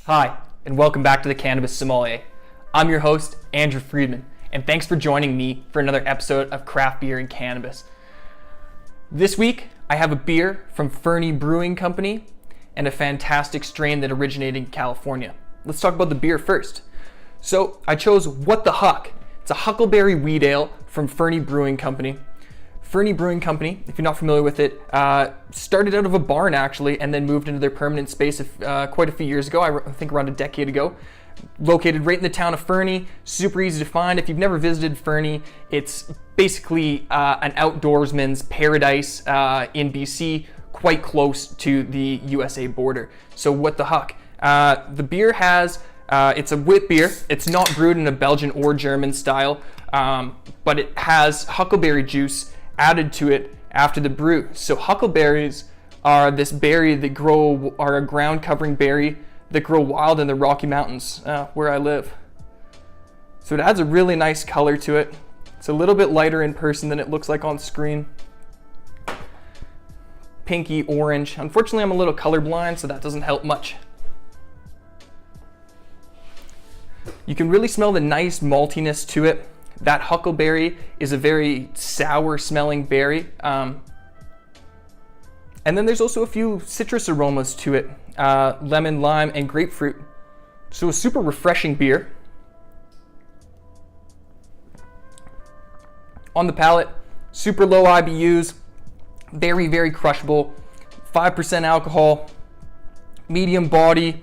Hi, and welcome back to the Cannabis Sommelier. I'm your host, Andrew Freedman, and thanks for joining me for another episode of Craft Beer and Cannabis. This week, I have a beer from Fernie Brewing Co and a fantastic strain that originated in California. Let's talk about the beer first. So, I chose What the Huck. It's a Huckleberry Wheat Ale from Fernie Brewing Co. Fernie Brewing Company, if you're not familiar with it, started out of a barn actually, and then moved into their permanent space quite a few years ago, I think around a decade ago. Located right in the town of Fernie, super easy to find. If you've never visited Fernie, it's basically an outdoorsman's paradise in BC, quite close to the USA border. So What the Huck? The beer has, it's a wit beer. It's not brewed in a Belgian or German style, but it has huckleberry juice added to it after the brew. So huckleberries are this berry that are a ground covering berry that grow wild in the Rocky Mountains where I live. So it adds a really nice color to it. It's a little bit lighter in person than it looks like on screen. Pinky orange. Unfortunately, I'm a little colorblind, so that doesn't help much. You can really smell the nice maltiness to it. That huckleberry is a very sour smelling berry. And then there's also a few citrus aromas to it. Lemon, lime, and grapefruit. So a super refreshing beer. On the palate, super low IBUs, very, very crushable, 5% alcohol, medium body,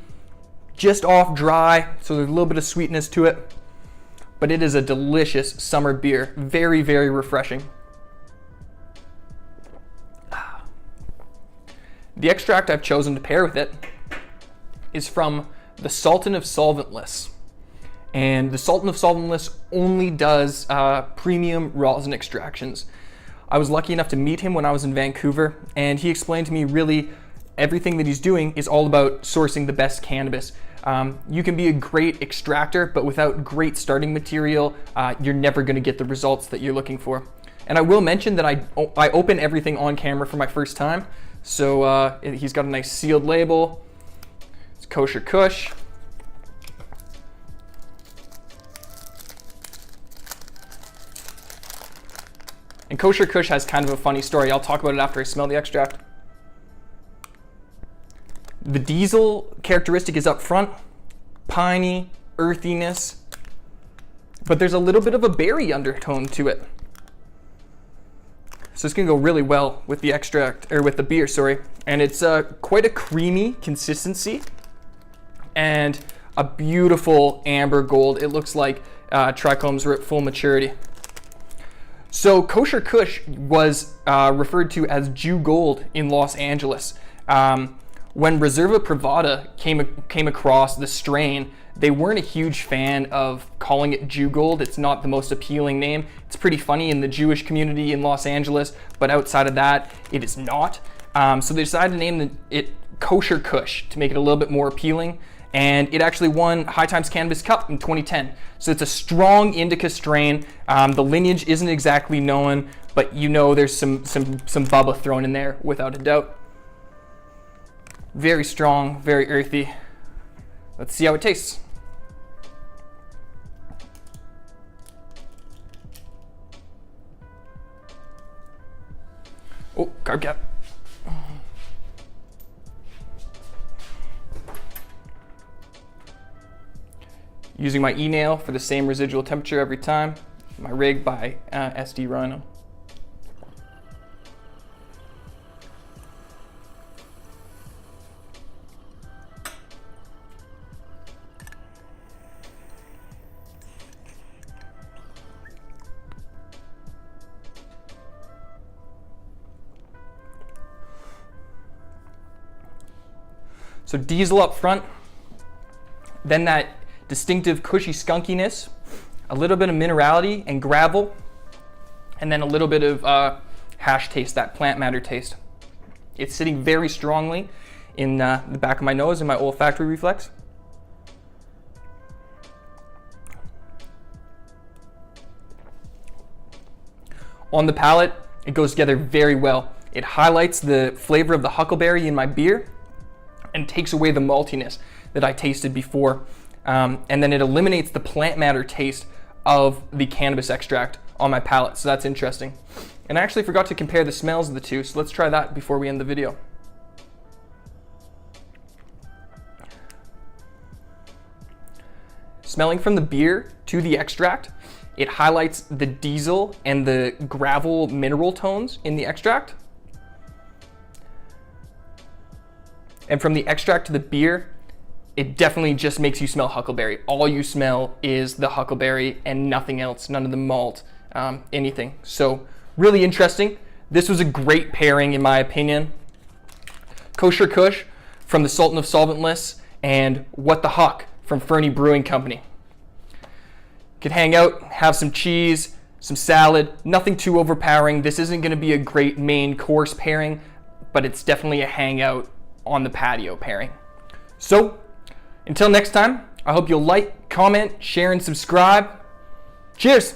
just off dry, so there's a little bit of sweetness to it. But it is a delicious summer beer. Very, very refreshing. The extract I've chosen to pair with it is from the Sultan of Solventless. And the Sultan of Solventless only does premium rosin extractions. I was lucky enough to meet him when I was in Vancouver, and he explained to me really everything that he's doing is all about sourcing the best cannabis. You can be a great extractor, but without great starting material, you're never going to get the results that you're looking for. And I will mention that I open everything on camera for my first time. So he's got a nice sealed label. It's Kosher Kush. And Kosher Kush has kind of a funny story. I'll talk about it after I smell the extract. The diesel characteristic is up front, piney, earthiness, but there's a little bit of a berry undertone to it. So it's gonna go really well with the extract, or with the beer, sorry. And it's quite a creamy consistency and a beautiful amber gold. It looks like trichomes are at full maturity. So Kosher Kush was referred to as Jew Gold in Los Angeles. When Reserva Privada came across the strain, they weren't a huge fan of calling it Jew Gold. It's not the most appealing name. It's pretty funny in the Jewish community in Los Angeles, but outside of that, it is not. So they decided to name it Kosher Kush to make it a little bit more appealing, and it actually won High Times Cannabis Cup in 2010. So it's a strong indica strain. The lineage isn't exactly known, but you know there's some bubba thrown in there without a doubt. Very strong, very earthy. Let's see how it tastes. Oh, carb cap. Using my e-nail for the same residual temperature every time. My rig by SD Rhino. So diesel up front, then that distinctive cushy skunkiness, a little bit of minerality and gravel, and then a little bit of hash taste, that plant matter taste. It's sitting very strongly in the back of my nose and my olfactory reflex. On the palate, it goes together very well. It highlights the flavor of the huckleberry in my beer and takes away the maltiness. that I tasted before. And then it eliminates the plant matter taste of the cannabis extract on my palate, so that's interesting. And I actually forgot to compare the smells of the two, so let's try that before we end the video. Smelling from the beer to the extract, it highlights the diesel and the gravel mineral tones in the extract. And from the extract to the beer, it definitely just makes you smell huckleberry. All you smell is the huckleberry and nothing else, none of the malt, anything. So really interesting. This was a great pairing in my opinion. Kosher Kush from the Sultan of Solventless and What the Huck from Fernie Brewing Company. Could hang out, have some cheese, some salad, nothing too overpowering. This isn't gonna be a great main course pairing, but it's definitely a hangout on the patio pairing. So, until next time, I hope you'll like, comment, share, and subscribe. Cheers!